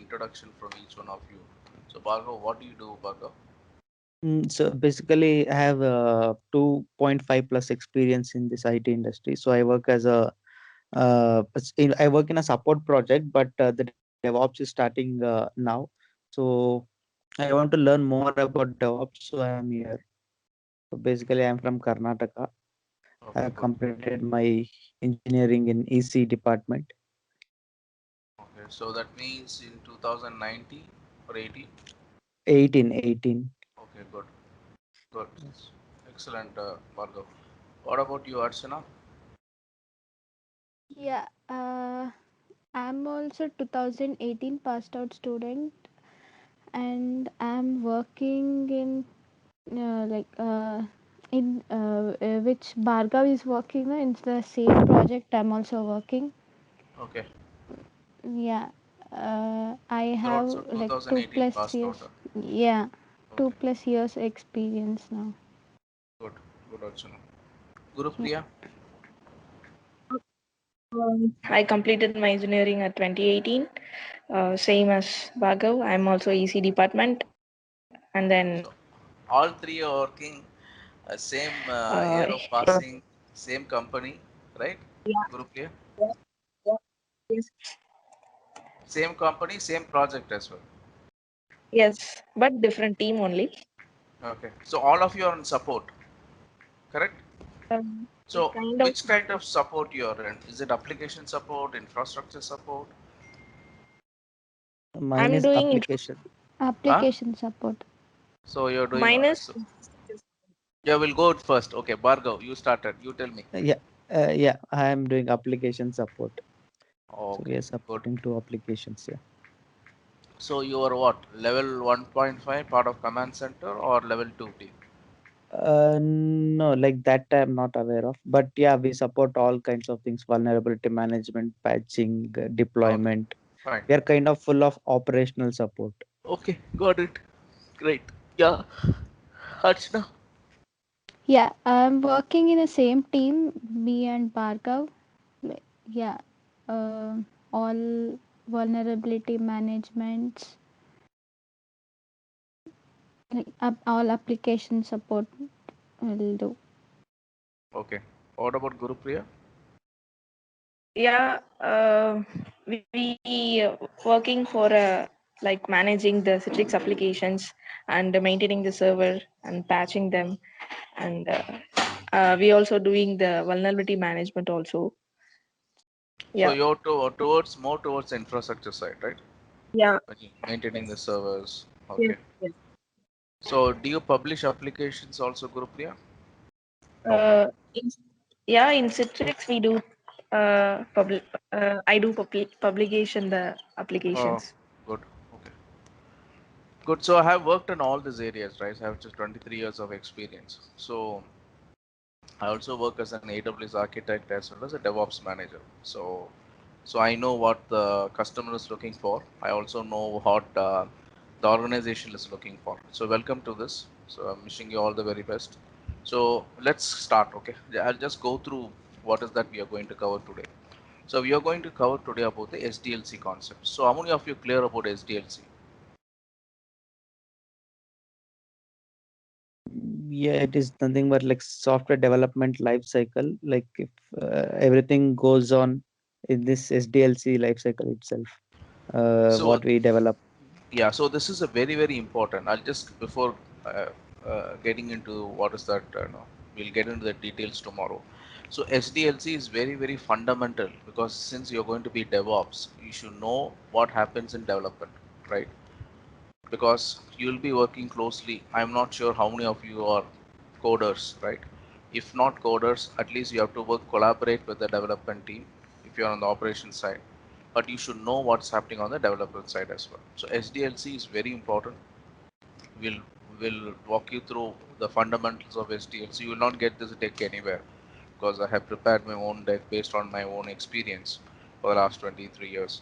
introduction from each one of you. So Bhargav, what do you do, Bhargav? So basically, I have 2.5 plus experience in this IT industry. So I work as a I work in a support project, but the DevOps is starting now. So I want to learn more about DevOps, so I am here. So basically, I am from Karnataka. I Okay, good. completed my engineering in EC department. Okay, so that means in 2019 or 18? 18. Okay, good, good. Excellent, Bhargav. What about you, Archana? Yeah, I'm also 2018 passed out student, and I'm working in which Bhargav is working in the same project. I'm also working. Okay, Yeah, I you're have also like two 2018 plus passed out. years. Yeah, two Okay, plus years experience now. good, good, Archana. Guru Yeah. Priya? I completed my engineering at 2018, same as Bhargav. I'm also EC department, and then So all three are working same uh, year of passing, same company, right? Guru Priya? yeah, yeah, yes, Same company, same project as well. yes, but different team only. Okay. So all of you are on support, correct? So Kind of. which kind of support you are in? Is it application support, infrastructure support? Mine I'm is doing application. Huh? Application support. So you're doing minus. so yeah, we'll go first. Okay, Bhargav, you started. You tell me. Yeah, I am doing application support. So we Okay, are good. supporting two applications. Yeah. So you are what? Level 1.5 part of command center or level 2 team? No, like that I'm not aware of. But yeah, we support all kinds of things: vulnerability management, patching, Okay, deployment. fine. We are kind of full of operational support. Okay, got it. Great. Yeah, Archana. Yeah, I'm working in the same team, me and Bhargav. Yeah, all vulnerability management, all application support will do. Okay. What about Guru Priya? Yeah, we working for like managing the Citrix applications and maintaining the server and patching them, and we also doing the vulnerability management also. So Yeah, you're towards more towards the infrastructure side, right? yeah, When you maintaining the servers. yes, Okay. yes. So do you publish applications also, Guru Priya? No. Uh, in, yeah, in Citrix we do public. I do publication the Oh, applications. good. Okay. Good. So I have worked in all these areas, right? I have just 23 years of experience. So I also work as an AWS architect as well as a DevOps manager. So I know what the customer is looking for. I also know what the organization is looking for. So welcome to this. So I'm wishing you all the very best. So let's start. Okay, I'll just go through what is that we are going to cover today. So we are going to cover today about the SDLC concept. So how many of you clear about SDLC? Yeah, it is nothing but like software development life cycle. Like if everything goes on in this SDLC life cycle itself, So what we develop. yeah, so this is a very very important. I'll just before getting into what is that. No, we'll get into the details tomorrow. So SDLC is very very fundamental because since you're going to be DevOps, you should know what happens in development, right? Because you'll be working closely. I'm not sure how many of you are coders, right? If not coders, at least you have to work collaborate with the development team if you're on the operation side. But you should know what's happening on the development side as well. So SDLC is very important. We'll will walk you through the fundamentals of SDLC. You will not get this deck anywhere because I have prepared my own deck based on my own experience for the last 23 years.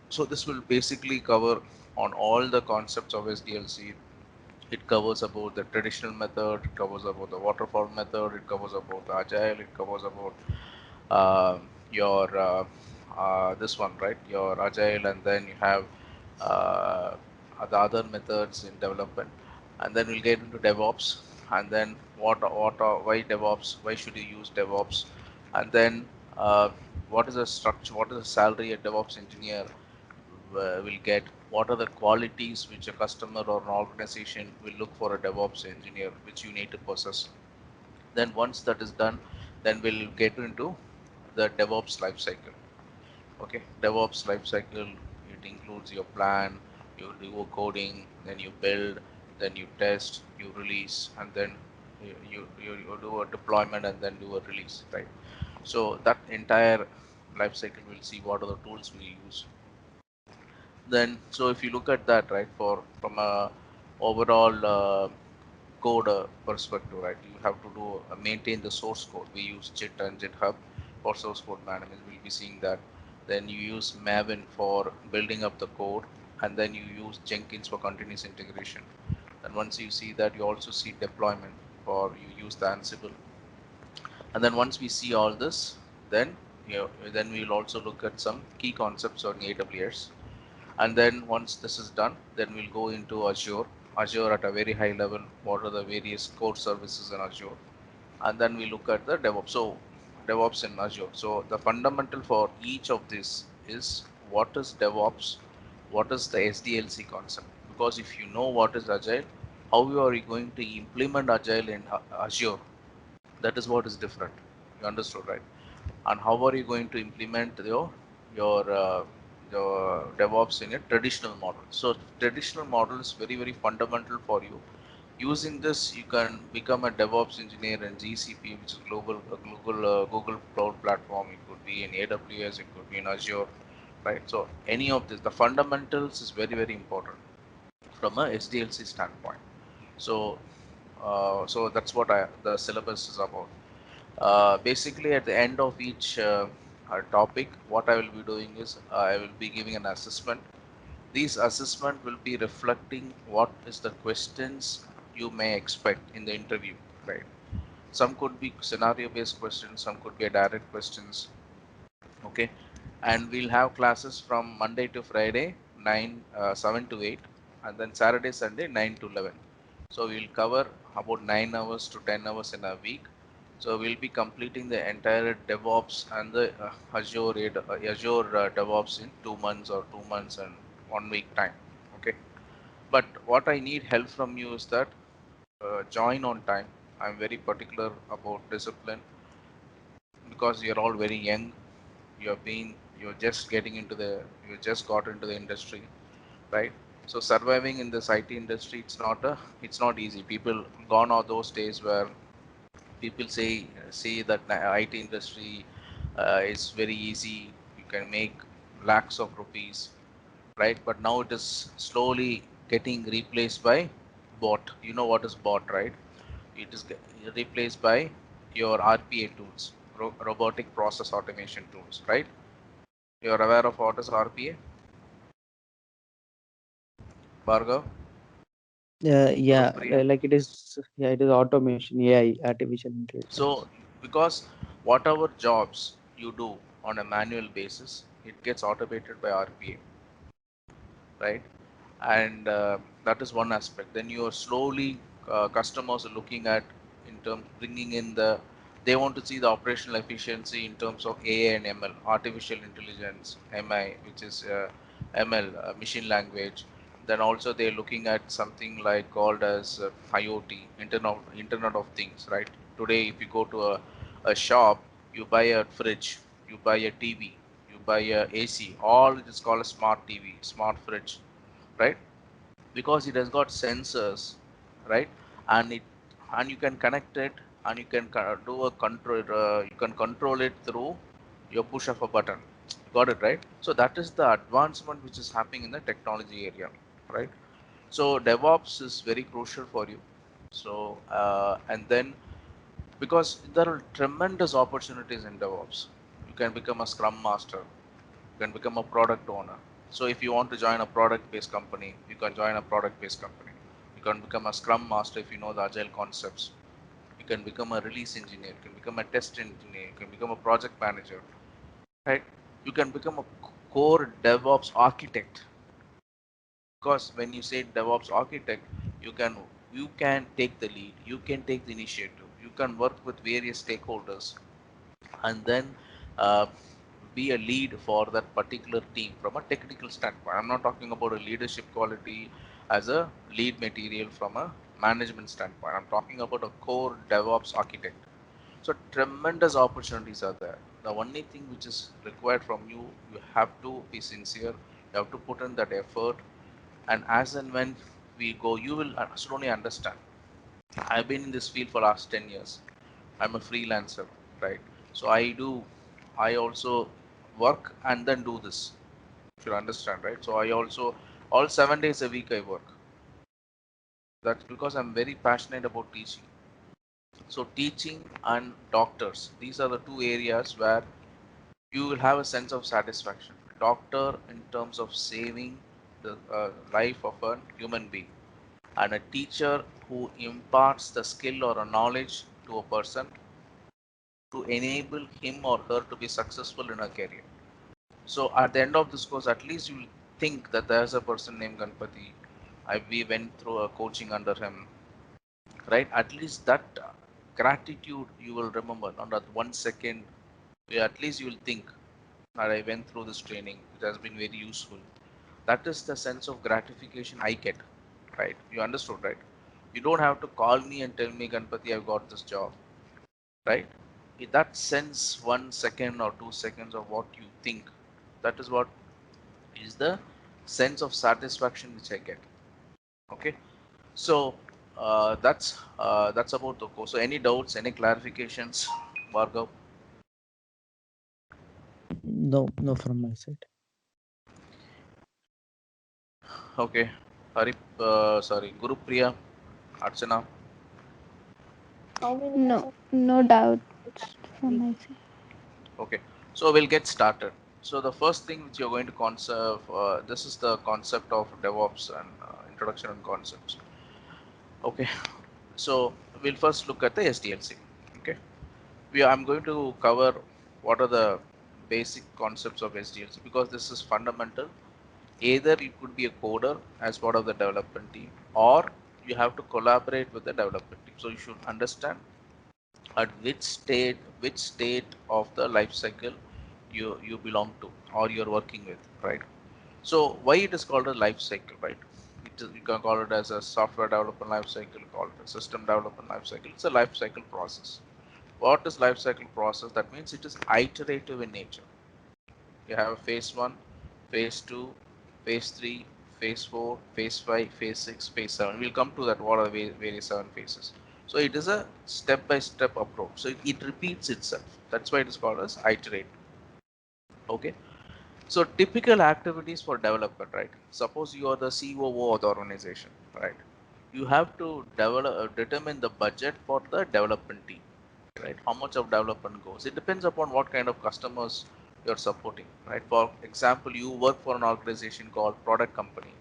So this will basically cover on all the concepts of SDLC. It covers about the traditional method, it covers about the waterfall method, it covers about the agile, it covers about your this one, right? Your agile, and then you have uh, the other methods in development, and then we'll get into DevOps, and then why DevOps, why should you use DevOps, and then what is the structure, what is the salary a DevOps engineer will get, what are the qualities which a customer or an organization will look for a DevOps engineer, which you need to possess. Then once that is done, then we'll get into the DevOps lifecycle. Okay, DevOps lifecycle, it includes your plan, you do coding, then you build, then you test, you release, and then you do a deployment and then do a release, right? So that entire lifecycle, we'll see what are the tools we use. Then, so if you look at that, right, for from a overall code perspective, right, you have to do maintain the source code. We use Git and GitHub for source code management. We'll be seeing that. Then you use Maven for building up the code, and then you use Jenkins for continuous integration. And once you see that, you also see deployment, for you use the Ansible. And then once we see all this, then then we'll also look at some key concepts on AWS. And then once this is done, then we'll go into Azure at a very high level. What are the various core services in Azure? And then we look at the DevOps. So DevOps in Azure. So the fundamental for each of this is, what is DevOps? What is the SDLC concept? Because if you know what is Agile, how are you going to implement Agile in Azure? That is what is different. You understood, right? And how are you going to implement your DevOps in a traditional model? So traditional model is very, very fundamental for you. Using this, you can become a DevOps engineer in GCP, which is Google Cloud Platform. It could be in AWS, it could be in Azure, right? So any of this, the fundamentals is very, very important from a SDLC standpoint. So so that's what the syllabus is about. Basically, at the end of each topic, what I will be doing is I will be giving an assessment. These assessment will be reflecting what is the questions you may expect in the interview, right? Some could be scenario-based questions, some could be direct questions. Okay, and we'll have classes from Monday to Friday, 7 to 8, and then Saturday, Sunday, 9 to 11. So we'll cover about 9 hours to 10 hours in a week. So we'll be completing the entire DevOps and the Azure DevOps in 2 months or 2 months and 1 week time. Okay, but what I need help from you is that join on time. I'm very particular about discipline, because you're all very young. You're just getting into the, you just got into the industry, right? So surviving in this IT industry, it's not easy. People, gone are those days where people say that IT industry is very easy, you can make lakhs of rupees, right? But now it is slowly getting replaced by bot. You know what is bot, right? It is replaced by your RPA tools, robotic process automation tools, right? You're aware of what is RPA, Bhargav? Yeah, Gurupriya? like it is, yeah, it is automation, AI, artificial So intelligence. because whatever jobs you do on a manual basis, it gets automated by RPA, right? And that is one aspect. Then you are slowly, customers are looking at, in terms bringing in the, they want to see the operational efficiency in terms of AI and ML, artificial intelligence, MI, which is ML, machine language. Then also they're looking at something like called as IoT, Internet of Things, right? Today, if you go to a shop, you buy a fridge, you buy a TV, you buy a AC, all it is called a smart TV, smart fridge, right? Because it has got sensors, right? And it, and you can connect it, and you can do a control, you can control it through your push of a button. Got it, right? So that is the advancement which is happening in the technology area, right? So DevOps is very crucial for you. So and then, because there are tremendous opportunities in DevOps, you can become a scrum master, you can become a product owner. So if you want to join a product-based company, you can join a product-based company. You can become a scrum master if you know the agile concepts. You can become a release engineer, you can become a test engineer, you can become a project manager, right? You can become a core DevOps architect, because when you say DevOps architect, you can you can take the lead, you can take the initiative, you can work with various stakeholders, and then uh, be a lead for that particular team from a technical standpoint. I'm not talking about a leadership quality as a lead material from a management standpoint. I'm talking about a core DevOps architect. So tremendous opportunities are there. The only thing which is required from you, you have to be sincere, you have to put in that effort, and as and when we go, you will slowly understand. I've been in this field for last 10 years. I'm a freelancer, right? So I also work and then do this. You should understand, right? So I also, all 7 days a week I work. That's because I'm very passionate about teaching. So teaching and doctors, these are the two areas where you will have a sense of satisfaction. Doctor in terms of saving the life of a human being, and a teacher who imparts the skill or a knowledge to a person to enable him or her to be successful in a career. So at the end of this course, at least you will think that there's a person named Ganpati. We went through a coaching under him, right? At least that gratitude you will remember. Not that 1 second, at least you will think that I went through this training. It has been very useful. That is the sense of gratification I get, right? You understood, right? You don't have to call me and tell me, Ganpati, I've got this job, right? In that sense, 1 second or 2 seconds of what you think, that is what is the sense of satisfaction which I get. Okay, so that's about the course. So any doubts, any clarifications, Bhargav? No, no from my side. Okay, Hari, sorry, Guru Priya, Archana. No, no doubts from my side. Okay, so we'll get started. So the first thing which you're going to conserve, this is the concept of DevOps and introduction and concepts. Okay, so we'll first look at the SDLC. Okay, I'm going to cover what are the basic concepts of SDLC because this is fundamental. Either you could be a coder as part of the development team, or you have to collaborate with the development team. So you should understand at which state of the life cycle you belong to or you're working with, right? So why it is called a life cycle, right? You can call it as a software development life cycle, call it a system development life cycle. It's a life cycle process. What is life cycle process? That means it is iterative in nature. You have a phase 1, phase 2, phase 3, phase 4, phase 5, phase 6, phase 7. We'll come to that, what are the various 7 phases. So it is a step by step approach. So it repeats itself. That's why it is called as iterate. Okay. So typical activities for developer, right? Suppose you are the COO of the organization, right? You have to determine the budget for the development team, right? How much of development goes? It depends upon what kind of customers you're supporting, right? For example, you work for an organization called product company.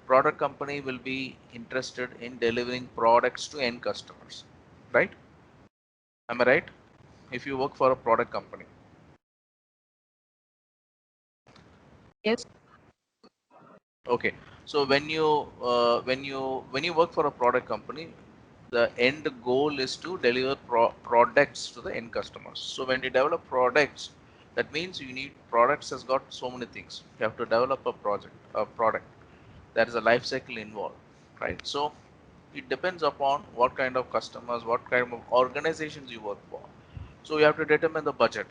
Product company will be interested in delivering products to end customers, right? Am I right? If you work for a product company. Yes. Okay, so when you work for a product company, the end goal is to deliver products to the end customers. So when you develop products, that means you need products has got so many things. You have to develop a product. There is a life cycle involved, right? So it depends upon what kind of customers, what kind of organizations you work for. So you have to determine the budget.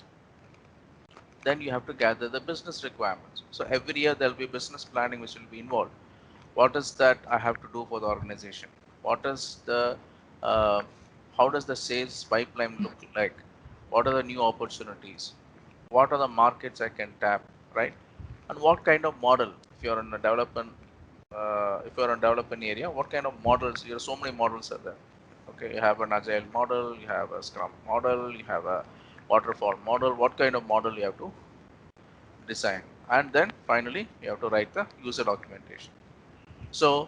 Then you have to gather the business requirements. So every year there'll be business planning which will be involved. What is that I have to do for the organization? What is the uh, how does the sales pipeline look like? What are the new opportunities? What are the markets I can tap, right? And what kind of model? If you're in a development, if you're in development area, what kind of models? There are so many models are there. Okay, you have an agile model, you have a Scrum model, you have a waterfall model. What kind of model you have to design? And then finally, you have to write the user documentation. So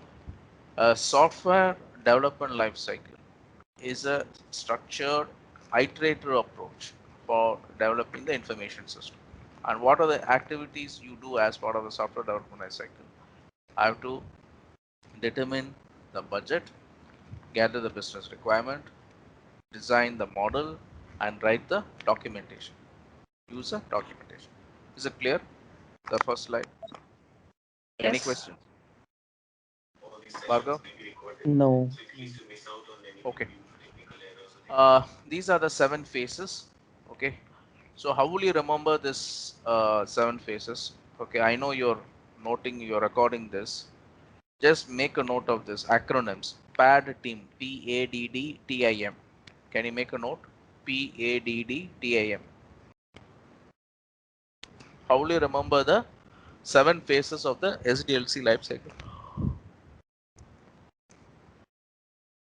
a software development lifecycle is a structured iterative approach for developing the information system. And what are the activities you do as part of the software development lifecycle? I have to determine the budget, gather the business requirement, design the model, and write the documentation. User documentation. Is it clear? The first slide. Any Yes. questions? Bhargav? No. Okay. These are the 7 phases. Okay. So how will you remember this 7 phases? Okay, I know you're noting, you're recording this. Just make a note of this acronyms. PAD team, PADDTIM. Can you make a note? PADDTIM. How will you remember the 7 phases of the SDLC life cycle?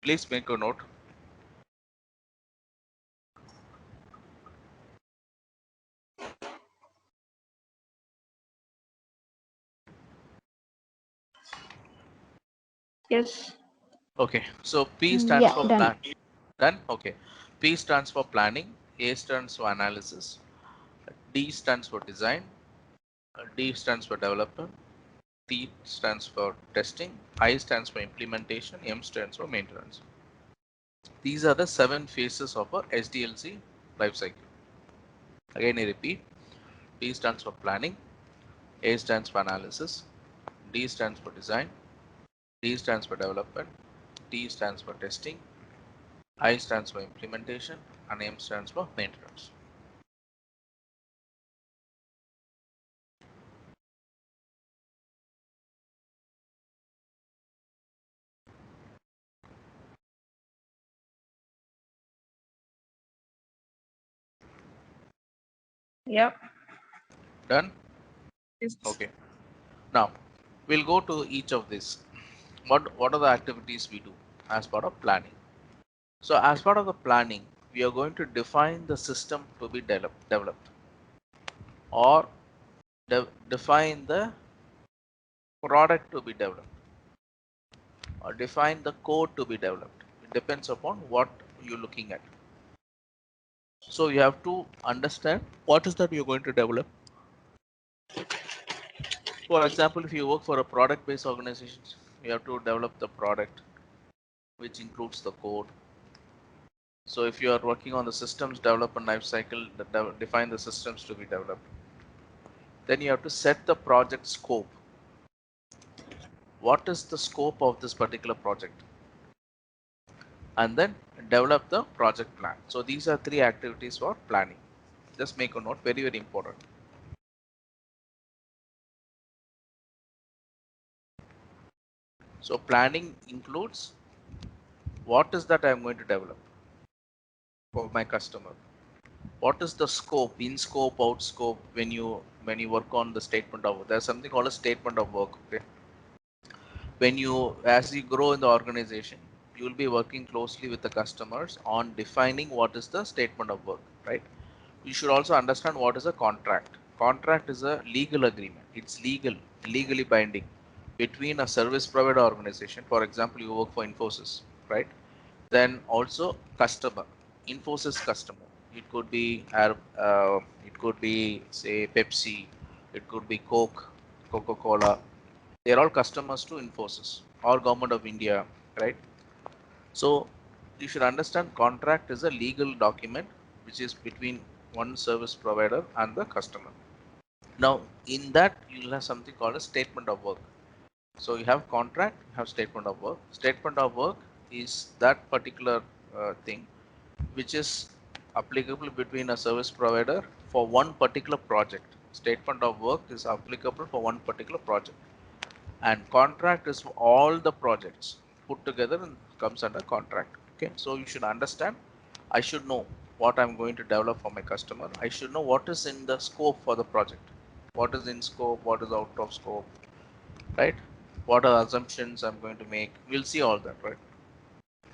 Please make a note. Yes. Okay, so P stands Yeah, for done. plan. Done? Okay. P stands for planning, A stands for analysis, D stands for design, D stands for developer, T stands for testing, I stands for implementation, M stands for maintenance. These are the 7 phases of a SDLC life cycle. Again, I repeat, P stands for planning, A stands for analysis, D stands for design, D stands for development, T stands for testing, I stands for implementation, and M stands for maintenance. Yeah. Done? Yes. Okay. Now, we'll go to each of these. What are the activities we do as part of planning? So as part of the planning, we are going to define the system to be developed or define the product to be developed or define the code to be developed. It depends upon what you're looking at. So you have to understand what is that you're going to develop. For example, if you work for a product-based organization, you have to develop the product, which includes the code. So if you are working on the systems development lifecycle, define the systems to be developed. Then you have to set the project scope. What is the scope of this particular project? And then develop the project plan. So these are 3 activities for planning. Just make a note, very, very important. So planning includes what is that I'm going to develop for my customer. What is the scope, in scope, out scope, when you work on the statement of work? There's something called a statement of work. Okay. When you, as you grow in the organization, you will be working closely with the customers on defining what is the statement of work, right? You should also understand what is a contract. Contract is a legal agreement. It's legally binding between a service provider organization. For example, you work for Infosys, right? Then also customer, Infosys customer. It could be it could be say Pepsi, it could be Coke, Coca-Cola. They're all customers to Infosys or Government of India, right? So you should understand contract is a legal document which is between one service provider and the customer. Now in that you'll have something called a statement of work. So you have contract, you have statement of work. Statement of work is that particular thing which is applicable between a service provider for one particular project. Statement of work is applicable for one particular project, and contract is for all the projects put together and comes under contract. Okay, so you should understand, I should know what I'm going to develop for my customer. I should know what is in the scope for the project, what is in scope, what is out of scope, right? What are assumptions I'm going to make? We'll see all that, right?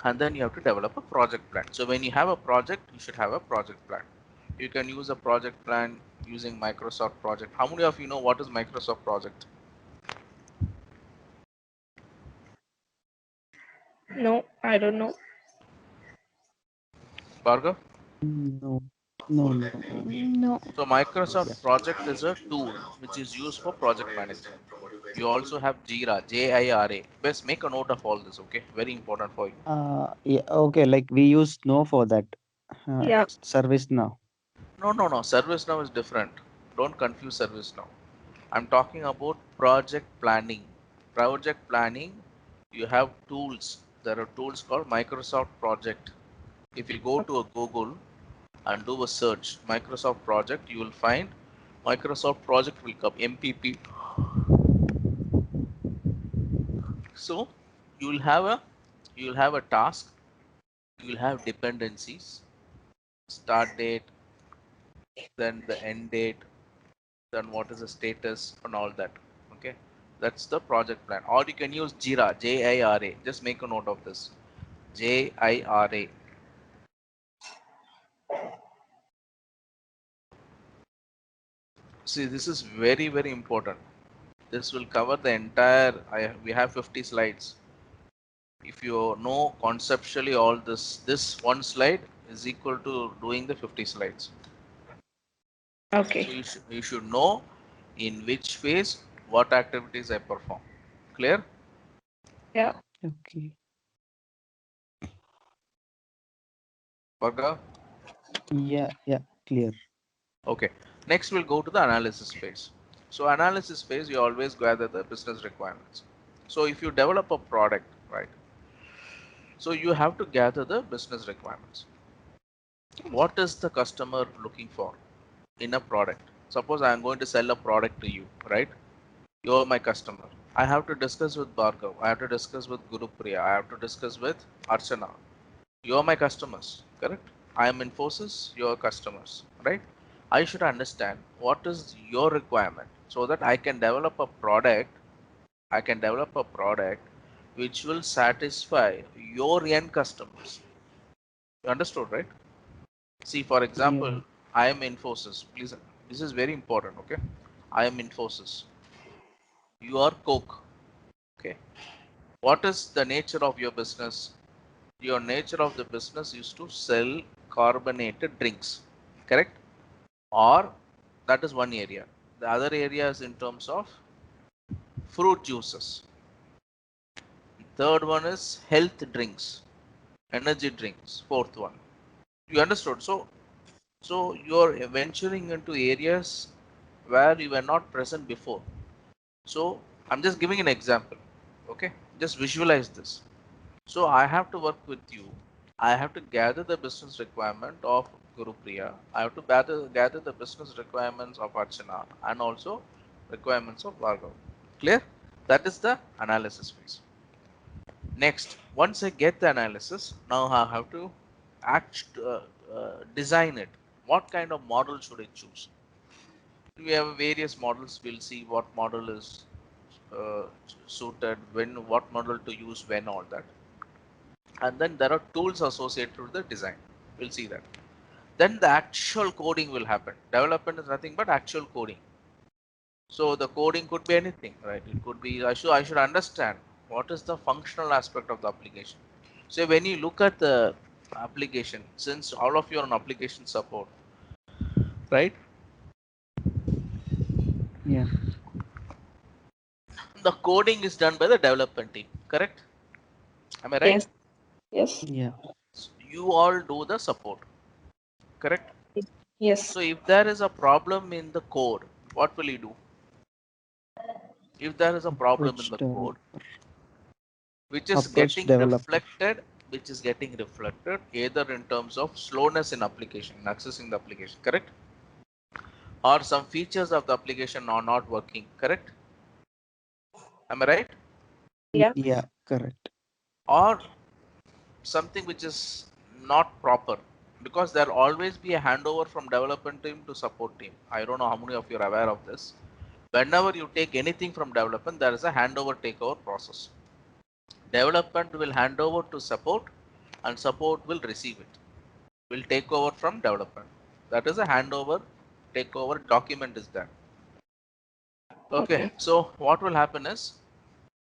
And then you have to develop a project plan. So when you have a project, you should have a project plan. You can use a project plan using Microsoft Project. How many of you know what is Microsoft Project? No, I don't know. Bhargav? No. No. No. No. So Microsoft Project is a tool which is used for project management. You also have Jira, Jira. Best make a note of all this, okay? Very important for you. Yeah, okay, like we use Snow for that. Yeah. Service now. No, no, no. ServiceNow is different. Don't confuse ServiceNow. I'm talking about project planning. Project planning, you have tools. There are tools called Microsoft Project. If you go to a Google and do a search, Microsoft Project, you will find Microsoft Project will come, MPP. So you will have a task, you will have dependencies, start date, then the end date, then what is the status and all that. Okay, that's the project plan. Or you can use Jira, Jira. Just make a note of this, Jira. See, this is very important. This will cover the entire. We have 50 slides. If you know conceptually all this one slide is equal to doing the 50 slides. Okay. So you should know in which phase what activities I perform. Clear? Yeah. Okay. Bhargav? Yeah, yeah, clear. Okay. Next we'll go to the analysis phase. So analysis phase, you always gather the business requirements. So if you develop a product, right? So you have to gather the business requirements. What is the customer looking for in a product? Suppose I am going to sell a product to you, right? You are my customer. I have to discuss with Bhargav. I have to discuss with Gurupriya. I have to discuss with Archana. You are my customers, correct? I am Infosys, your customers, right? I should understand what is your requirement so that I can develop a product. I can develop a product which will satisfy your end customers. You understood, right? See, for Yeah. example, I am Infosys. Please, this is very important, okay? I am Infosys. You are Coke, okay? What is the nature of your business? Your nature of the business is to sell carbonated drinks, correct? Or that is one area. The other area is in terms of fruit juices. Third one is health drinks, energy drinks. Fourth one. You understood? So you're venturing into areas where you were not present before. So I'm just giving an example. Okay, just visualize this. So I have to work with you. I have to gather the business requirement of Gurupriya. I have to gather the business requirements of Archana and also requirements of Bhargav. Clear? That is the analysis phase. Next, once I get the analysis, now I have to design it. What kind of model should I choose? We have various models. We'll see what model is uh, suited, what model to use, when, all that. And then there are tools associated with the design. We'll see that. Then the actual coding will happen. Development is nothing but actual coding. So the coding could be anything, right? It could be I should understand what is the functional aspect of the application. So when you look at the application, since all of you are on application support, right? Yeah. The coding is done by the development team, correct? Am I right? Yes. Yes. Yeah. So you all do the support, correct? Yes. So if there is a problem in the code, what will you do? If there is a problem in Approach the code, developer. which is Approach getting developer. reflected, either in terms of slowness in application, in accessing the application, correct? Or some features of the application are not working, correct? Am I right? Yeah. Yeah, correct. Or something which is not proper, because there will always be a handover from development team to support team. I don't know how many of you are aware of this. Whenever you take anything from development, there is a handover takeover process. Development will hand over to support and support will receive it. Will take over from development. That is a handover takeover document is there. Okay, Okay. so what will happen is,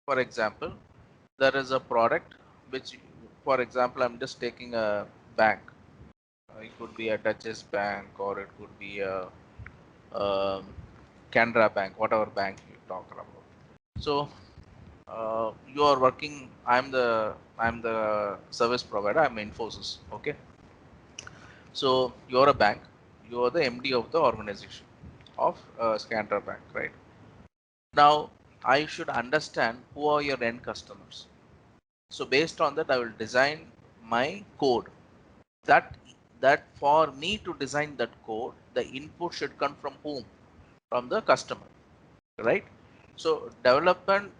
for example, there is a product which, for example, I'm just taking a bank. It could be a Duchess Bank or it could be a um, Canara Bank, whatever bank you talk about. So you are working. I'm the service provider. I'm Infosys. Okay. So you're a bank. You are the MD of the organization of Scantra Bank, right? Now I should understand who are your end customers. So based on that, I will design my code. That for me to design that code, the input should come from whom? From the customer, right? So development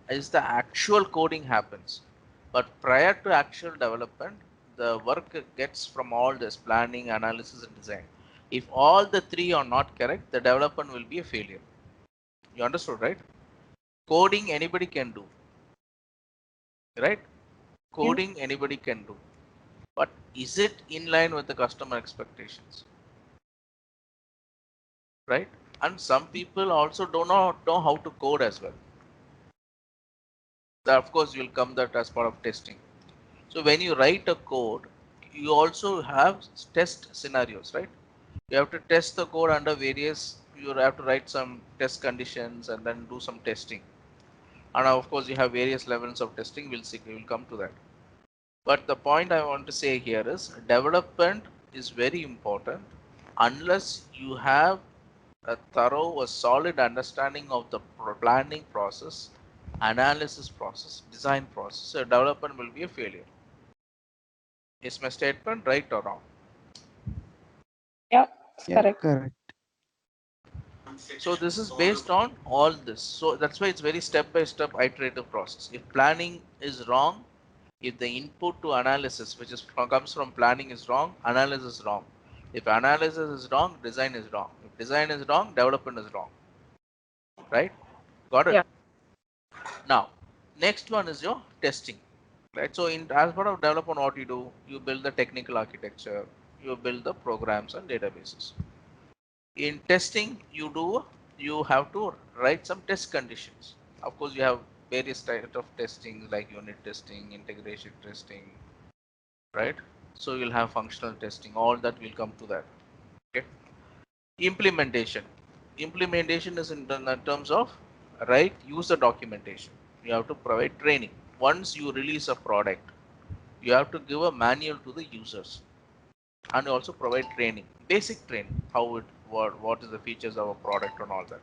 is the actual coding happens, but prior to actual development, the work gets from all this planning, analysis, and design. If all the three are not correct, the development will be a failure. You understood, right? Coding anybody can do, right? Yeah. Coding anybody can do, but is it in line with the customer expectations, right? And some people also do not know how to code as well. That of course will come that as part of testing. So when you write a code, you also have test scenarios, right? You have to test the code under various, you have to write some test conditions and then do some testing. And of course you have various levels of testing. We'll see, we will come to that. But the point I want to say here is development is very important. Unless you have a thorough, a solid understanding of the planning process, analysis process, design process, so development will be a failure. Is my statement right or wrong? Yeah, it's Yeah, correct. correct. So this is based on all this. So that's why it's very step-by-step iterative process. If planning is wrong, if the input to analysis, which is comes from planning, is wrong, analysis is wrong. If analysis is wrong, design is wrong. If design is wrong, development is wrong. Right? Got it? Yeah. Now, next one is your testing. Right? So in as part of development, what you do, you build the technical architecture, you build the programs and databases. In testing, you have to write some test conditions. Of course, you have various types of testing like unit testing, integration testing, right? So you'll have functional testing. All that will come to that. Okay. Implementation. Implementation is in terms of right user documentation. You have to provide training. Once you release a product, you have to give a manual to the users and also provide training, basic training, how it what is the features of a product and all that.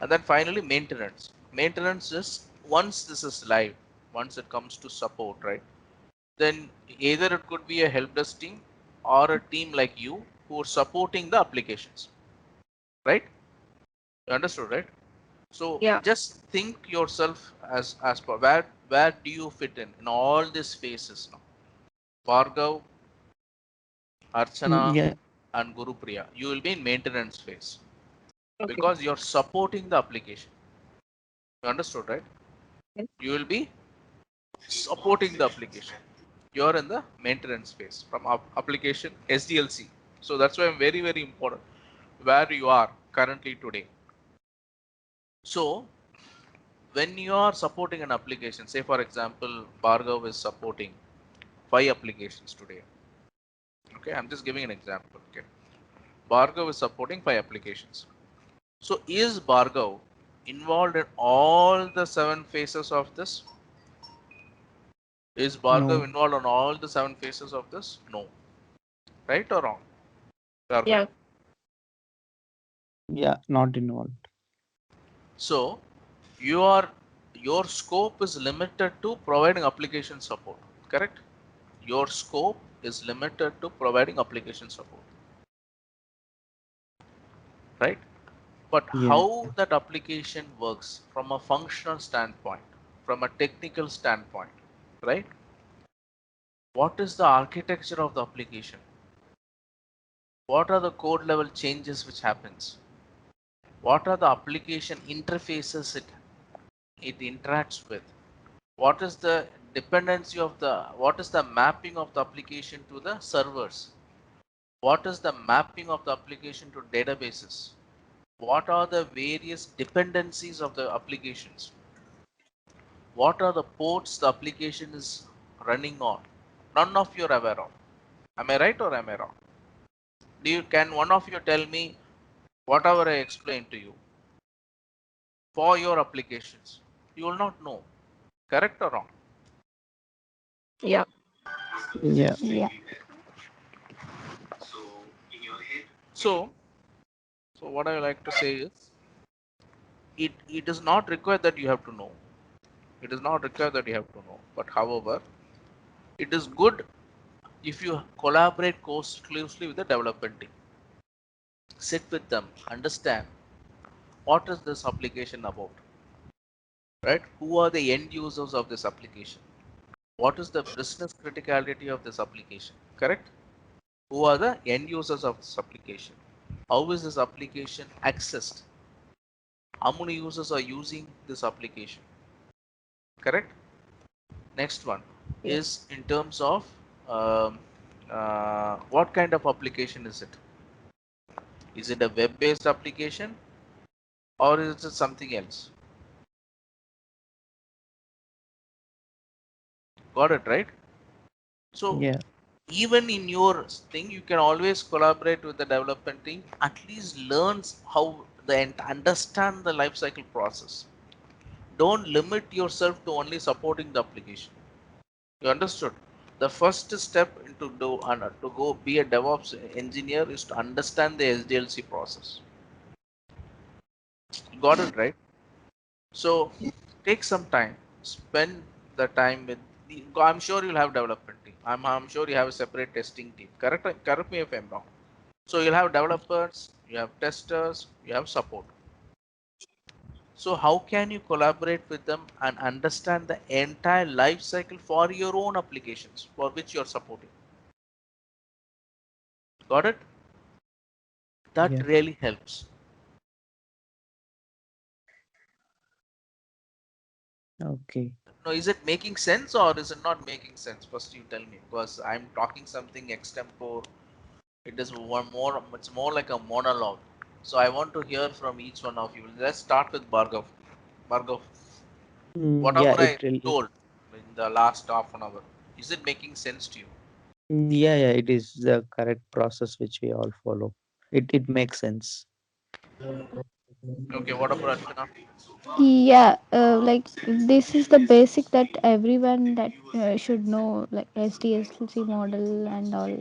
And then finally maintenance. Maintenance is once this is live, once it comes to support, right? Then either it could be a help desk team or a team like you who are supporting the applications, right? You understood, right? So Yeah. just think yourself as per where do you fit in all these phases now? Bhargav, Archana, Yeah, and Gurupriya, you will be in maintenance phase Okay. because you're supporting the application. You understood, right? Yes. You will be supporting the application. You're in the maintenance phase from application SDLC. So that's why I'm very important where you are currently today. So when you are supporting an application, say for example, Bhargav is supporting 5 applications today. Okay, I'm just giving an example. Okay, Bhargav is supporting 5 applications. So is Bhargav involved in all the 7 phases of this? Is Bhargav no. involved on all the 7 phases of this? No. Right or wrong? Bhargav. Yeah. Yeah, not involved. So your scope is limited to providing application support. Correct? Your scope is limited to providing application support. Right? But Yeah. how that application works from a functional standpoint, from a technical standpoint, right? What is the architecture of the application? What are the code level changes which happens? What are the application interfaces it interacts with? What is the dependency of what is the mapping of the application to the servers? What is the mapping of the application to databases? What are the various dependencies of the applications? What are the ports the application is running on? None of you are aware of. Am I right or am I wrong? Can one of you tell me whatever I explained to you for your applications? you will not know. Correct or wrong? Yeah. Yeah. Yeah. So, so what I like to say is, it is not required that you have to know. It is not required that you have to know. But however, it is good if you collaborate closely with the development team. Sit with them, understand what is this application about, right? Who are the end users of this application? What is the business criticality of this application? Correct? Who are the end users of this application? How is this application accessed? How many users are using this application? Correct? Next one Yeah. is in terms of um, what kind of application is it? Is it a web-based application or is it something else? Got it, right? So Yeah. even in your thing, you can always collaborate with the development team. At least learns how the understand the life cycle process. Don't limit yourself to only supporting the application. You understood? The first step into do to go be a DevOps engineer is to understand the SDLC process. You got it right? So take some time, spend the time with. I'm sure you'll have development team. I'm sure you have a separate testing team. Correct me if I'm wrong. So you'll have developers, you have testers, you have support. So how can you collaborate with them and understand the entire life cycle for your own applications for which you're supporting? Got it? That Yeah. really helps. Okay. No, is it making sense or is it not making sense? First you tell me because I'm talking something extempore. It is one more, it's more like a monologue. So I want to hear from each one of you. Let's start with Bhargav. Bhargav, Yeah, whatever I it really. told in the last half an hour, is it making sense to you? Yeah, yeah, it is the correct process which we all follow. It makes sense. Okay, what about Archana? Yeah, like this is the basic that everyone that should know, like SDLC model and all.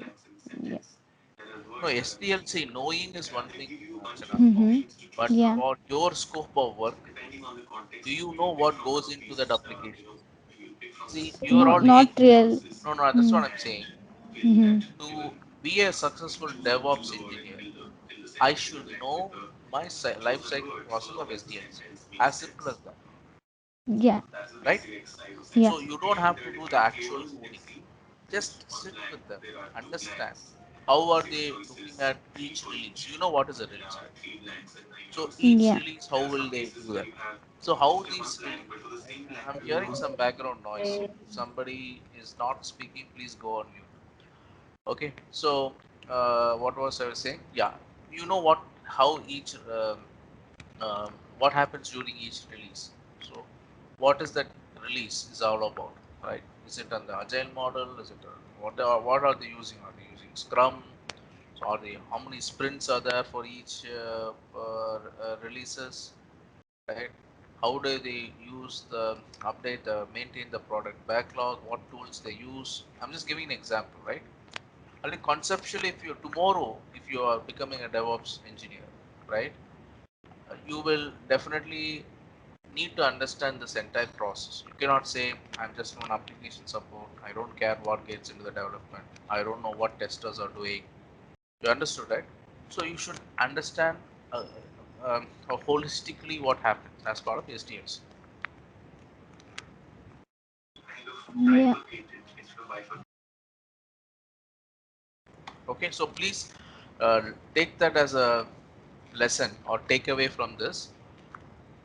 Yeah. No, SDLC knowing is one thing, Archana. Mm-hmm. But Yeah. for your scope of work, do you know what goes into that application? See, you are No, all not real. no, no, that's what Mm. I'm saying. Mm-hmm. To be a successful DevOps engineer, I should know my life cycle process of SDLC. As simple as that, Yeah. right? Yeah. So you don't have to do the actual coding. Just sit with them, understand how are they looking at each release. You know what is a release, right? So each Yeah. release, how will they do that? So how these release? I'm hearing some background noise. If somebody is not speaking, please go on mute. Okay. So what was I saying? Yeah, you know how each what happens during each release. So what is that release is all about, right? Is it on the agile model? Is it what are they using? Are they using Scrum? So are they how many sprints are there for each releases, right? How do they use the update, maintain the product backlog? What tools they use? I'm just giving an example, right? I think conceptually, if you tomorrow, if you are becoming a DevOps engineer, right, you will definitely need to understand this entire process. You cannot say, I'm just on application support. I don't care what gets into the development. I don't know what testers are doing. You understood, right? So you should understand holistically what happens as part of SDLC. Yeah. Okay, so please take that as a lesson or takeaway from this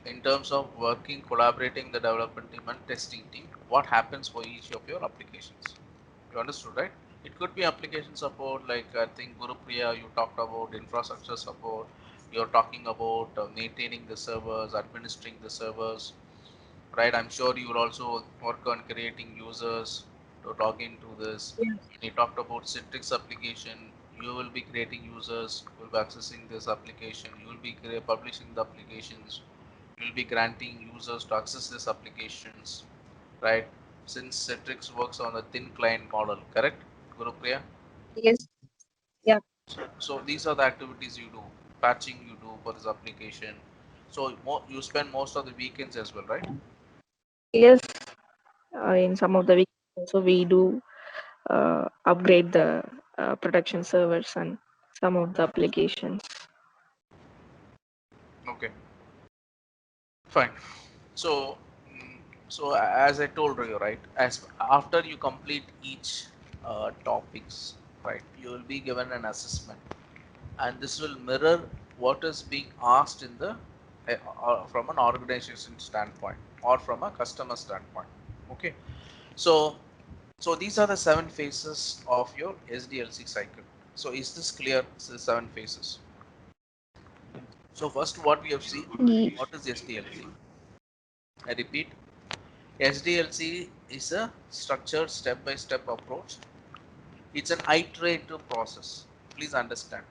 in terms of working, collaborating the development team and testing team, what happens for each of your applications. You understood, right? It could be application support, like I think Gurupriya, you talked about infrastructure support. You're talking about maintaining the servers, administering the servers, right? I'm sure you will also work on creating users to log into this. When you talked about Citrix application, you will be creating users, you will be accessing this application, you will be publishing the applications, You'll be granting users to access these applications, right? Since Citrix works on a thin client model, correct, Gurupriya? Yes. Yeah. So these are the activities you do, patching you do for this application. So you spend most of the weekends as well, right? Yes. In some of the weeks also we do upgrade the production servers and some of the applications. Okay, fine. So, so as I told you, right, as after you complete each topics, right, you will be given an assessment, and this will mirror what is being asked in the from an organization standpoint or from a customer standpoint. Okay, so these are the 7 phases of your SDLC cycle. So is this clear? This is 7 phases. So first, what we have seen, Ye- what is SDLC? I repeat, SDLC is a structured step-by-step approach. It's an iterative process. Please understand.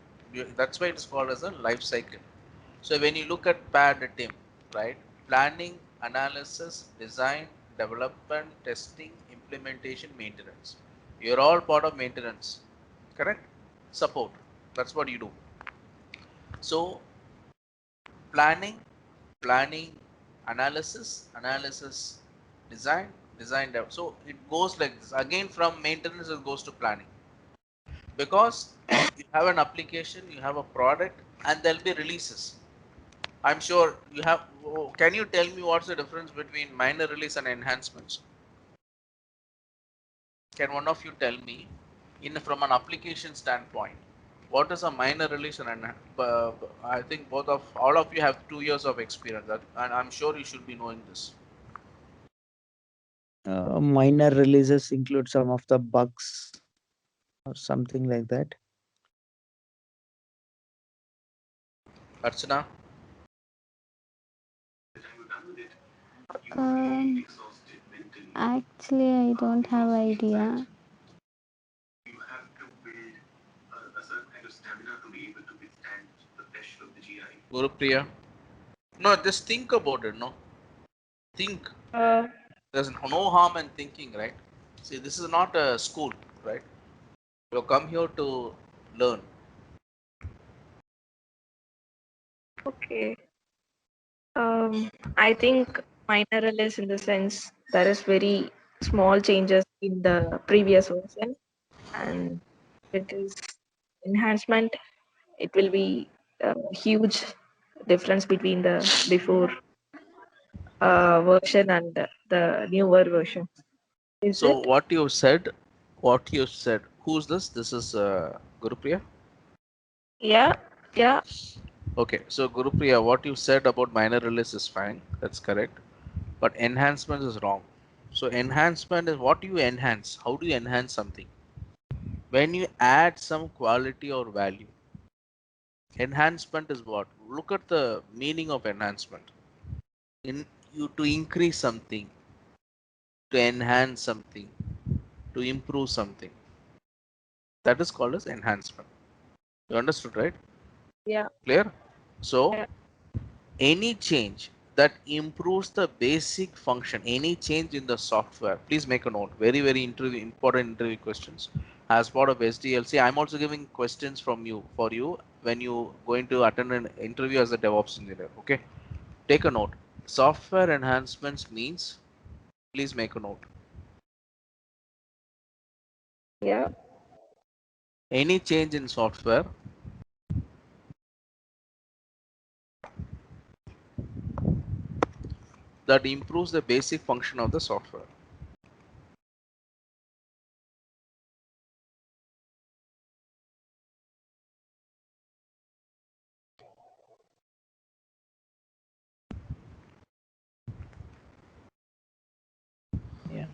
That's why it is called as a life cycle. So when you look at PAD team, right? Planning, analysis, design, development, testing, implementation, maintenance. You're all part of maintenance, correct? Support. That's what you do. So planning, analysis, design, so it goes like this. Again, from maintenance, it goes to planning, because you have an application, you have a product, and there'll be releases. I'm sure you have. Can you tell me what's the difference between minor release and enhancements? Can one of you tell me, from an application standpoint, what is a minor release and I think all of you have 2 years of experience, and I'm sure you should be knowing this. Minor releases include some of the bugs or something like that. Archana, Um, Actually, I don't have idea. Gurupriya. No, just think about it. No, think. Uh, There's no harm in thinking, right? See, this is not a school, right? You come here to learn. okay. I think minor release in the sense there is very small changes in the previous version, and it is enhancement. It will be a huge difference between the before version and the newer version. Is So it? what you said. Who's this? This is Gurupriya. Yeah. Yeah. Okay, so Gurupriya, what you said about minor release is fine. That's correct. But enhancement is wrong. So enhancement is what you enhance. How do you enhance something? When you add some quality or value. Enhancement is what? Look at the meaning of enhancement. In you to increase something, to enhance something, to improve something. That is called as enhancement. You understood, right? Yeah. Clear? So Yeah. any change that improves the basic function, any change in the software, please make a note. Very, very important interview questions. As part of SDLC, I'm also giving questions from you for you when you going to attend an interview as a DevOps engineer. Okay, take a note. Software enhancements means, please make a note. Yeah. Any change in software that improves the basic function of the software. Yeah.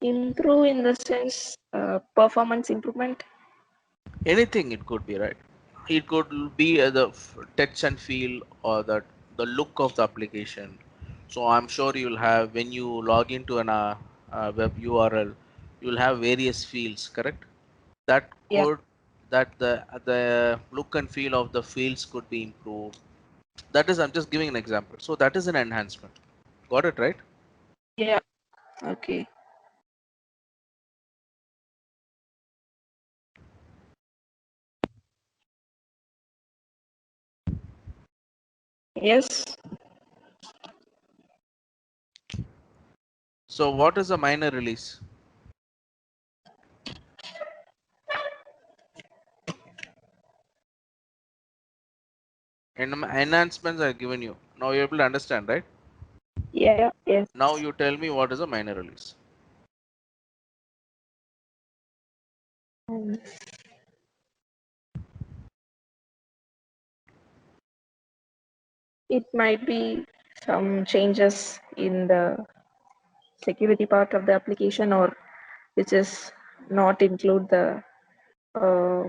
Improve in the sense performance improvement. Anything it could be, right? It could be the touch and feel, or the look of the application. So I'm sure you'll have, when you log into an web URL, you'll have various fields, correct? that Yeah. could that the look and feel of the fields could be improved. That is, I'm just giving an example. So that is an enhancement. Got it, right? Yeah. Okay. Yes. So what is a minor release? Enhancements are given you. Now you're able to understand, right? Yeah. Yes. Now you tell me what is a minor release. Um, It might be some changes in the security part of the application, or which is not include the uh,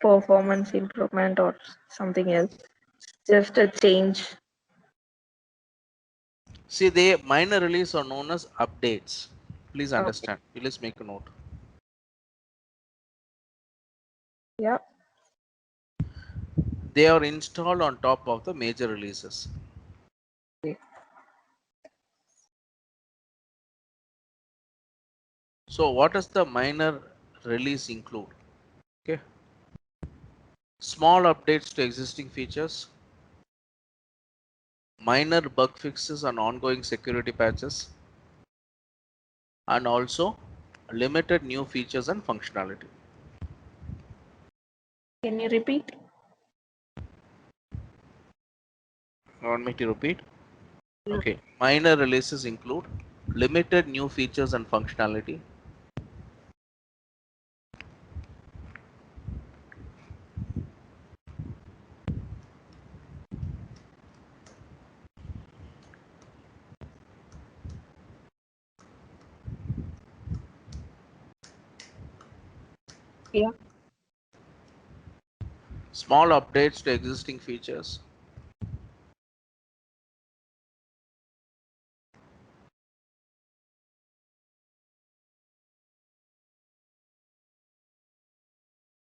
performance improvement or something else. Just a change. See, they minor release are known as updates. Please Okay. understand. Please make a note. Yeah. They are installed on top of the major releases. Okay. So what does the minor release include? Okay. Small updates to existing features, minor bug fixes and ongoing security patches, and also limited new features and functionality. Can you repeat? You want me to repeat? Yeah. Okay. Minor releases include limited new features and functionality, Yeah. small updates to existing features,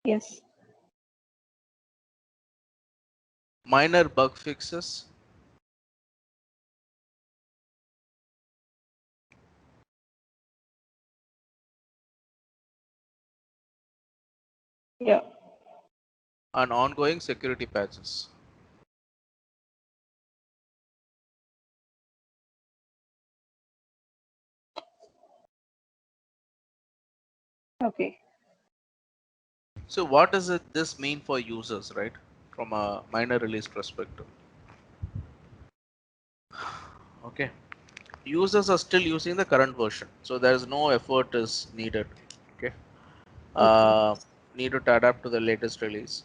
Yes. minor bug fixes, Yeah. and ongoing security patches. Okay. So what does this mean for users, right? From a minor release perspective. Okay. Users are still using the current version, so there is no effort is needed. Okay. Okay. Uh, Needed to adapt to the latest release.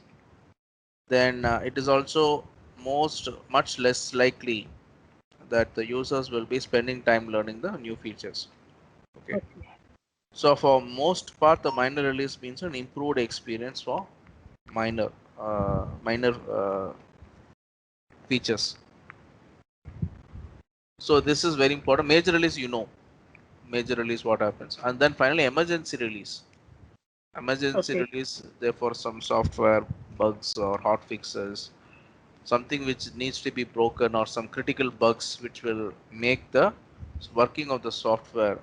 Then it is also much less likely that the users will be spending time learning the new features. Okay. Okay. So for most part, the minor release means an improved experience for minor features. So this is very important. Major release, major release what happens, and then finally emergency release. Emergency Okay. release, therefore some software bugs or hot fixes, something which needs to be broken or some critical bugs which will make the working of the software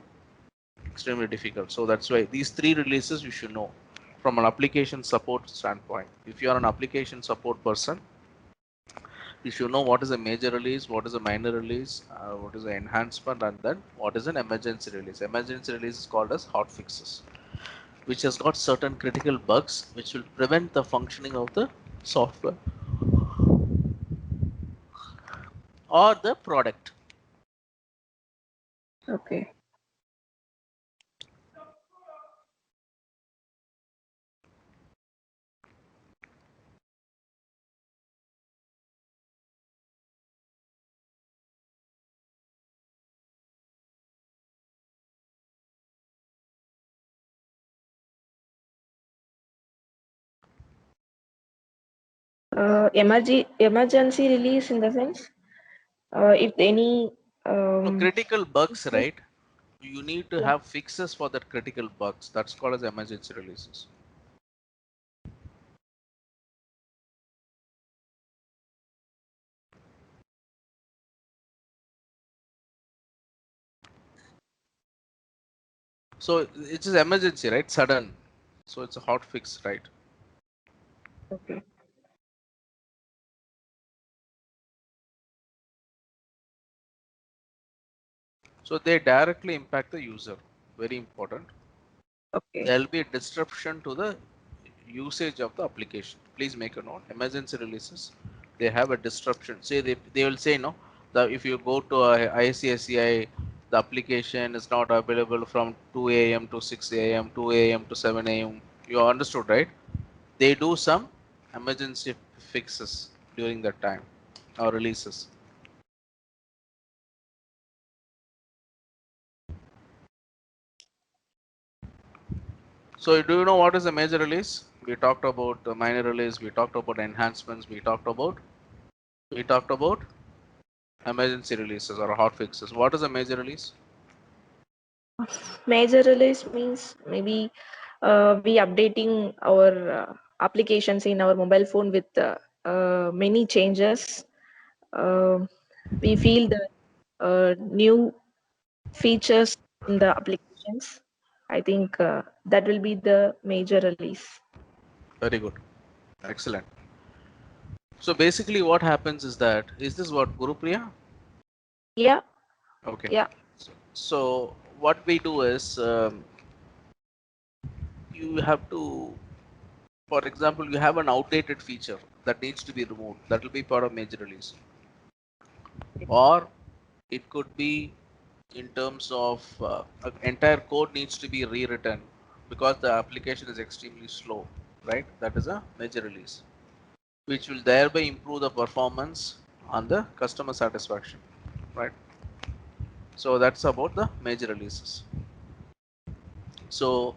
extremely difficult. So that's why these three releases you should know from an application support standpoint. If you are an application support person, you should know what is a major release, what is a minor release, what is an enhancement, and then what is an emergency release. Emergency release is called as hot fixes, which has got certain critical bugs which will prevent the functioning of the software or the product. Okay. Emergency release in the sense, if any No, critical bugs, issues. right? You need to Yeah. have fixes for that critical bugs. That's called as emergency releases. So it's an emergency, right? Sudden. So it's a hot fix, right? Okay. So they directly impact the user. Very important. Okay. There will be a disruption to the usage of the application. Please make a note. Emergency releases, they have a disruption. Say they will say no. If you go to a ICSCI, the application is not available from 2 a.m. to 6 a.m., 2 a.m. to 7 a.m. You understood, right? They do some emergency fixes during that time or releases. So do you know what is a major release? We talked about the minor release. We talked about enhancements. We talked about emergency releases or hot fixes. What is a major release? Major release means maybe we updating our applications in our mobile phone with many changes. Um we feel the new features in the applications. I think that will be the major release. Very good. Excellent. So basically what happens is that, is this what Gurupriya? Yeah, Okay. yeah, So what we do is you have to, for example, you have an outdated feature that needs to be removed. That will be part of major release. Or it could be in terms of entire code needs to be rewritten because the application is extremely slow, right? That is a major release, which will thereby improve the performance on the customer satisfaction, right? So that's about the major releases. So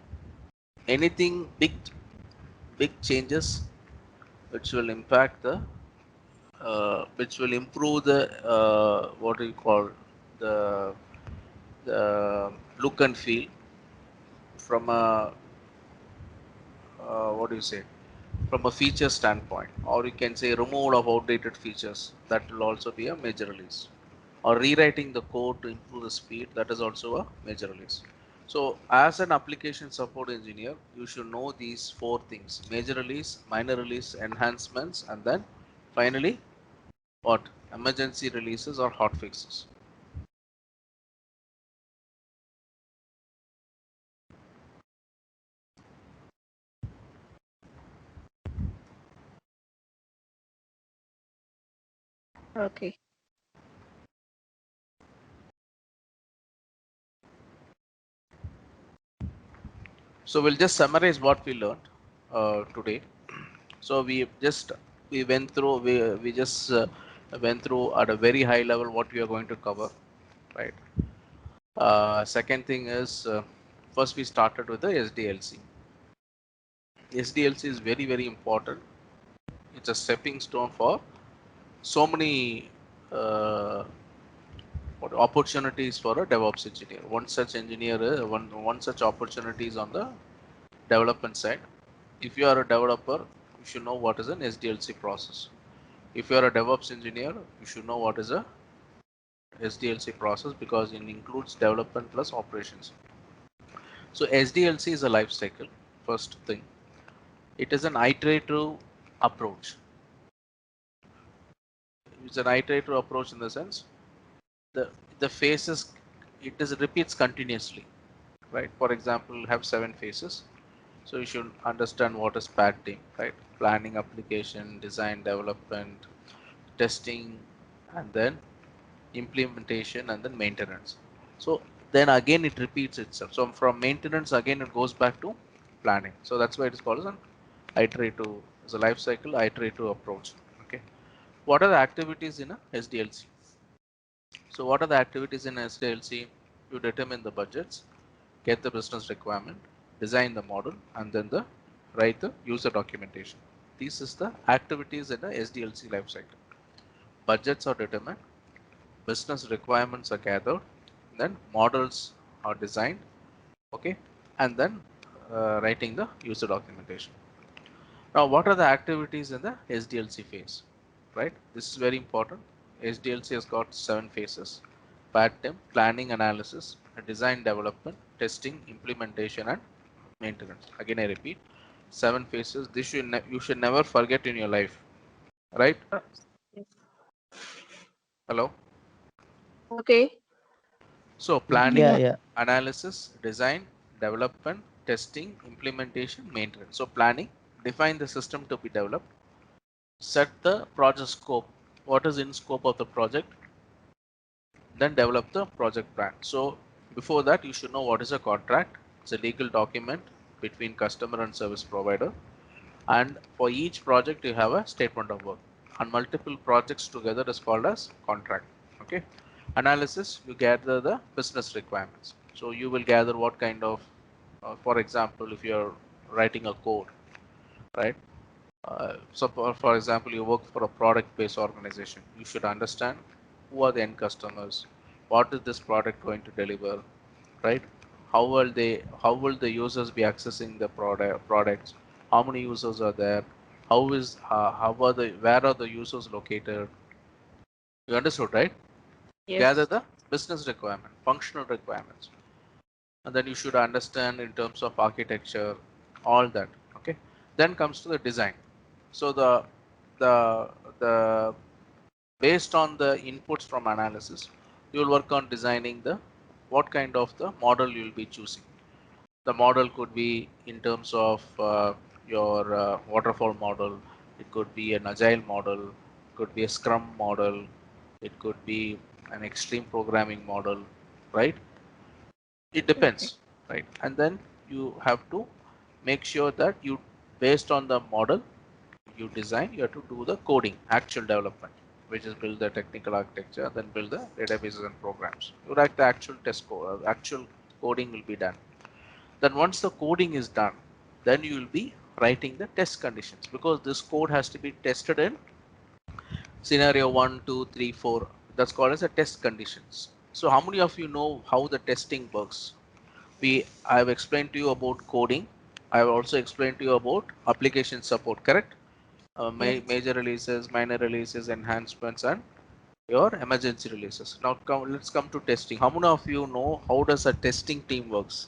anything big changes which will impact the which will improve the what do you call the the look and feel from a what do you say, from a feature standpoint, or you can say removal of outdated features. That will also be a major release. Or rewriting the code to improve the speed. That is also a major release. So as an application support engineer, you should know these four things: major release, minor release, enhancements, and then finally what? Emergency releases or hot fixes. okay. So we'll just summarize what we learned today. So we just went through at a very high level what we are going to cover, right? Second thing is first we started with the SDLC. SDLC is very important. It's a stepping stone for so many opportunities for a DevOps engineer. One such opportunity is on the development side. If you are a developer, you should know what is an SDLC process. If you are a DevOps engineer, you should know what is a SDLC process because it includes development plus operations. So SDLC is a life cycle. First thing, it is an iterative approach. It's an iterative approach in the sense the the phases, it repeats continuously, right? For example, you have 7 phases. So you should understand what is PAT team, right? Planning, application, design, development, testing, and then implementation, and then maintenance. So then again it repeats itself. So from maintenance again it goes back to planning. So that's why it is called as an iterative, as a life cycle iterative approach. Okay. What are the activities in a SDLC? So what are the activities in SDLC? You determine the budgets, get the business requirement, design the model, and then write the user documentation. This is the activities in the SDLC lifecycle. Budgets are determined, business requirements are gathered, then models or designed, okay, and then writing the user documentation. Now, what are the activities in the SDLC phase, right? This is very important. SDLC has got 7 phases: PATM, planning, analysis, design, development, testing, implementation, and maintenance. Again, I repeat, 7 phases. This you should never forget in your life, right? Yes. Hello. Okay. So Yeah, planning, Yeah. yeah. analysis, design, development, testing, implementation, maintenance. So planning, define the system to be developed, set the project scope, what is in scope of the project, then develop the project plan. So before that, you should know what is a contract. It's a legal document between customer and service provider. And for each project, you have a statement of work. And multiple projects together is called as contract. Okay. Analysis, you gather the business requirements. So you will gather what kind of, for example, if you're writing a code, right? So for example, you work for a product-based organization. You should understand who are the end customers, what is this product going to deliver, right? How will the users be accessing the products? How many users are there? Where are the users located? You understood, right? Gather Yes. the business requirement, functional requirements, and then you should understand in terms of architecture, all that. Okay. Then comes to the design. So the the based on the inputs from analysis, you will work on designing the what kind of the model you will be choosing. The model could be in terms of your waterfall model. It could be an agile model. It could be a scrum model. It could be an extreme programming model, right? It Okay. depends, right? And then you have to make sure that you, based on the model you design, you have to do the coding, actual development, which is build the technical architecture, then build the databases and programs. You write the actual test code, actual coding will be done. Then once the coding is done, then you will be writing the test conditions, because this code has to be tested in scenario 1, 2, 3, 4. That's called as a test conditions. So how many of you know how the testing works? I have explained to you about coding. I have also explained to you about application support, correct? Yes. Major releases, minor releases, enhancements, and your emergency releases. Now let's come to testing. How many of you know how does a testing team works,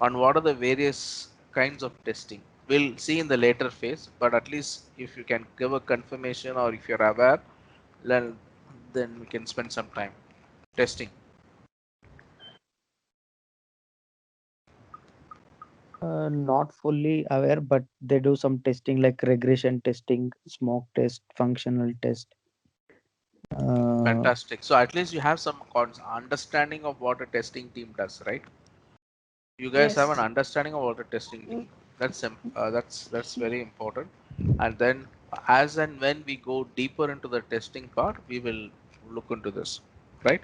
and what are the various kinds of testing? We'll see in the later phase, but at least if you can give a confirmation or if you're aware, then we can spend some time testing. Not fully aware, but they do some testing like regression testing, smoke test, functional test. Uh, Fantastic. So at least you have some understanding of what a testing team does, right? You guys have an Yes. understanding of what a testing team. That's very important. And then as and when we go deeper into the testing part, we will look into this, right?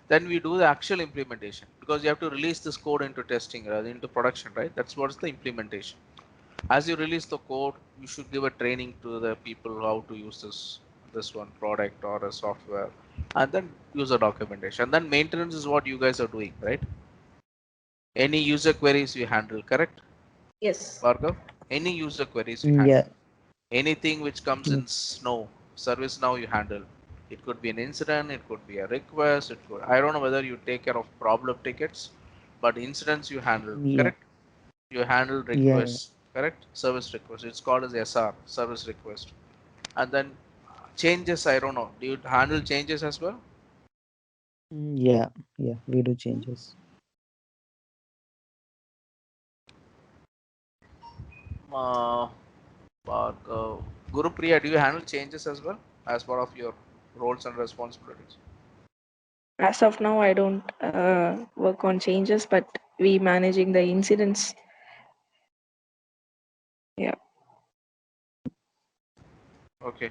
Then we do the actual implementation, because you have to release this code into testing, into production, right? That's what's the implementation. As you release the code, you should give a training to the people how to use this one product or a software, and then user documentation. And then maintenance is what you guys are doing, right? Any user queries you handle, correct, Yes. Bhargav? Any user queries you handle. yeah, Anything which comes yeah, in Snow, ServiceNow you handle. It could be an incident, it could be a request, it could, I don't know whether you take care of problem tickets, but incidents you handle, yeah, correct? You handle yeah, yeah. requests, correct? Service request. It's called as SR, service request. And then changes, I don't know. Do you handle changes as well? Yeah, yeah. We do changes. Uh, Guru Priya, do you handle changes as well as part of your roles and responsibilities? As of now, I don't work on changes, but we managing the incidents. Yeah. Okay.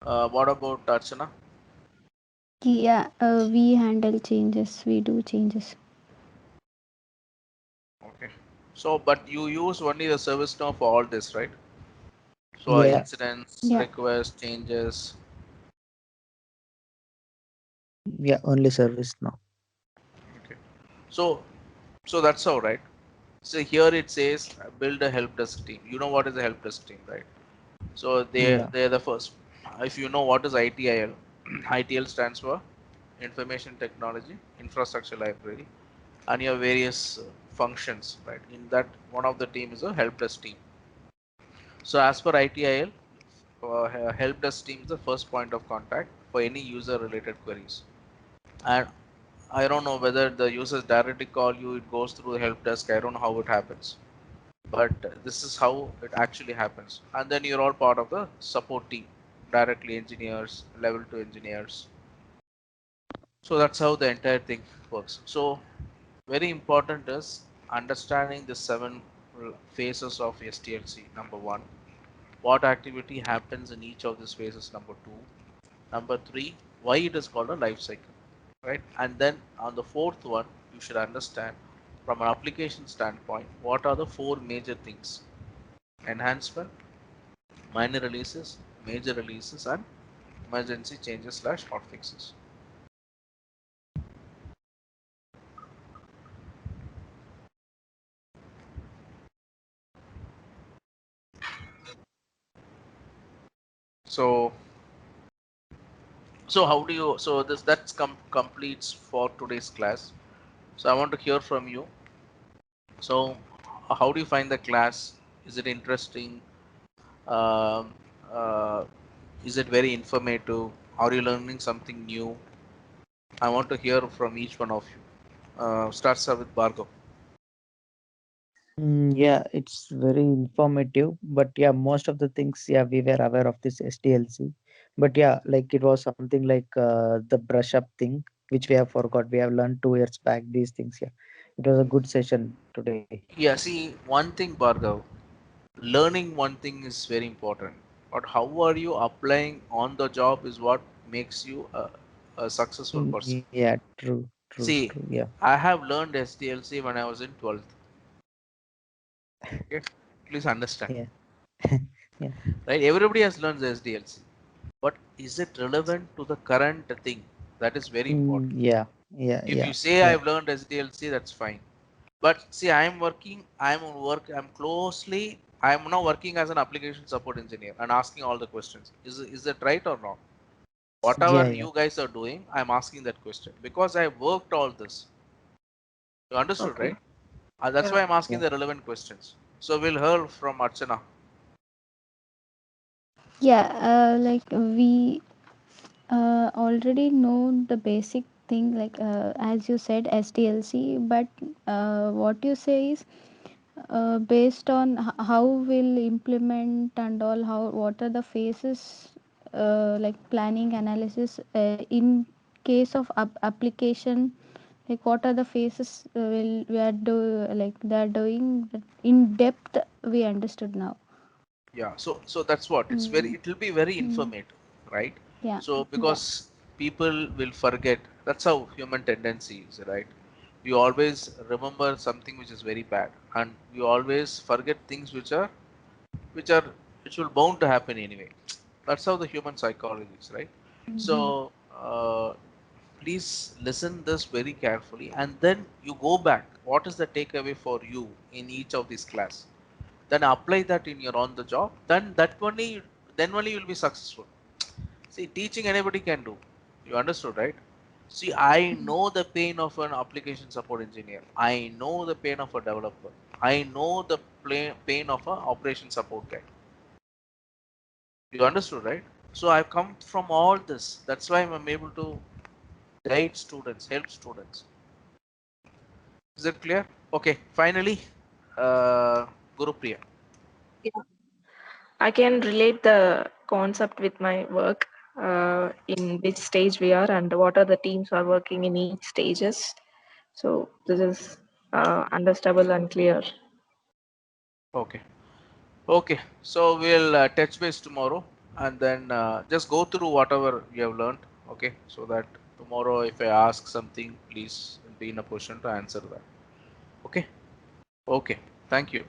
What about Archana? Yeah, we handle changes. We do changes. Okay. So, but you use only the service now for all this, right? So, Yeah, incidents, Yeah. requests, changes. yeah. Only service now. So that's how, right? So here it says build a help desk team. You know what is a help desk team, right? So Yeah. they're the first. If you know what is ITIL, ITL stands for Information Technology Infrastructure Library, and your various functions, right? In that, one of the team is a help desk team. So as per ITIL, help desk team is the first point of contact for any user related queries. And I don't know whether the users directly call you, it goes through the help desk. I don't know how it happens, but this is how it actually happens. And then you're all part of the support team, directly engineers, level 2 engineers. So that's how the entire thing works. So very important is understanding the 7 phases of SDLC. Number 1, what activity happens in each of these phases. Number 2, number 3, why it is called a life cycle, right? And then on the fourth one, you should understand from an application standpoint what are the 4 major things: enhancement, minor releases, major releases, and emergency changes slash hotfixes. So how do you, so this that's completes for today's class. So I want to hear from you. So how do you find the class? Is it interesting? um, uh, is it very informative? Are you learning something new? I want to hear from each one of you. Starts with Bhargav. Yeah, it's very informative. But yeah, most of the things, yeah, we were aware of this SDLC. But yeah, like it was something like the brush up thing, which we have forgot. We have learned 2 years back these things. Yeah, it was a good session today. Yeah, see, one thing, Bhargav, learning one thing is very important. But how are you applying on the job is what makes you a successful person. Yeah, See, true. Yeah, I have learned SDLC when I was in 12th. Okay, please understand, yeah, yeah. right? Everybody has learned the SDLC, but is it relevant to the current thing? That is very important. Yeah, If you say yeah. I've learned SDLC, that's fine. But see, I'm closely, I'm now working as an application support engineer and asking all the questions. Is that right or not? Whatever Yeah. you guys are doing, I'm asking that question because I worked all this. You understood, Okay. right? That's Yeah. why I'm asking Yeah. the relevant questions. So we'll hear from Archana. Yeah, like we already know the basic thing, like as you said, SDLC. But what you say is based on how we'll implement and all, how what are the phases, like planning, analysis, in case of application, like what are the phases we are like they are doing in depth, we understood now. Yeah, so that's what it's very, Mm, it will be very mm, informative, right? yeah, So yeah. because people will forget, that's how human tendency is, right? You always remember something which is very bad, and you always forget things which are which will bound to happen anyway. That's how the human psychology is, right? Hmm. So please listen this very carefully, and then you go back. What is the takeaway for you in each of these class? Then apply that in your on the job. Then only you'll be successful. See, teaching anybody can do. You understood, right? See, I know the pain of an application support engineer. I know the pain of a developer. I know the pain of a operation support guy. You understood, right? So I've come from all this. That's why I'm able to guide students, help students. Is it clear? Okay, finally, Gurupriya. Yeah. I can relate the concept with my work, in which stage we are and what are the teams are working in each stages. So this is understandable and clear. Okay. Okay, so we'll touch base tomorrow, and then just go through whatever you have learned. Okay, so that tomorrow if I ask something, please be in a position to answer that. Okay, okay, thank you.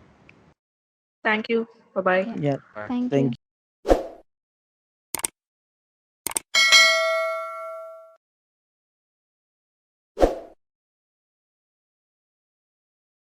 Thank you. Bye bye. Yeah, Yeah. Bye. thank Thank you.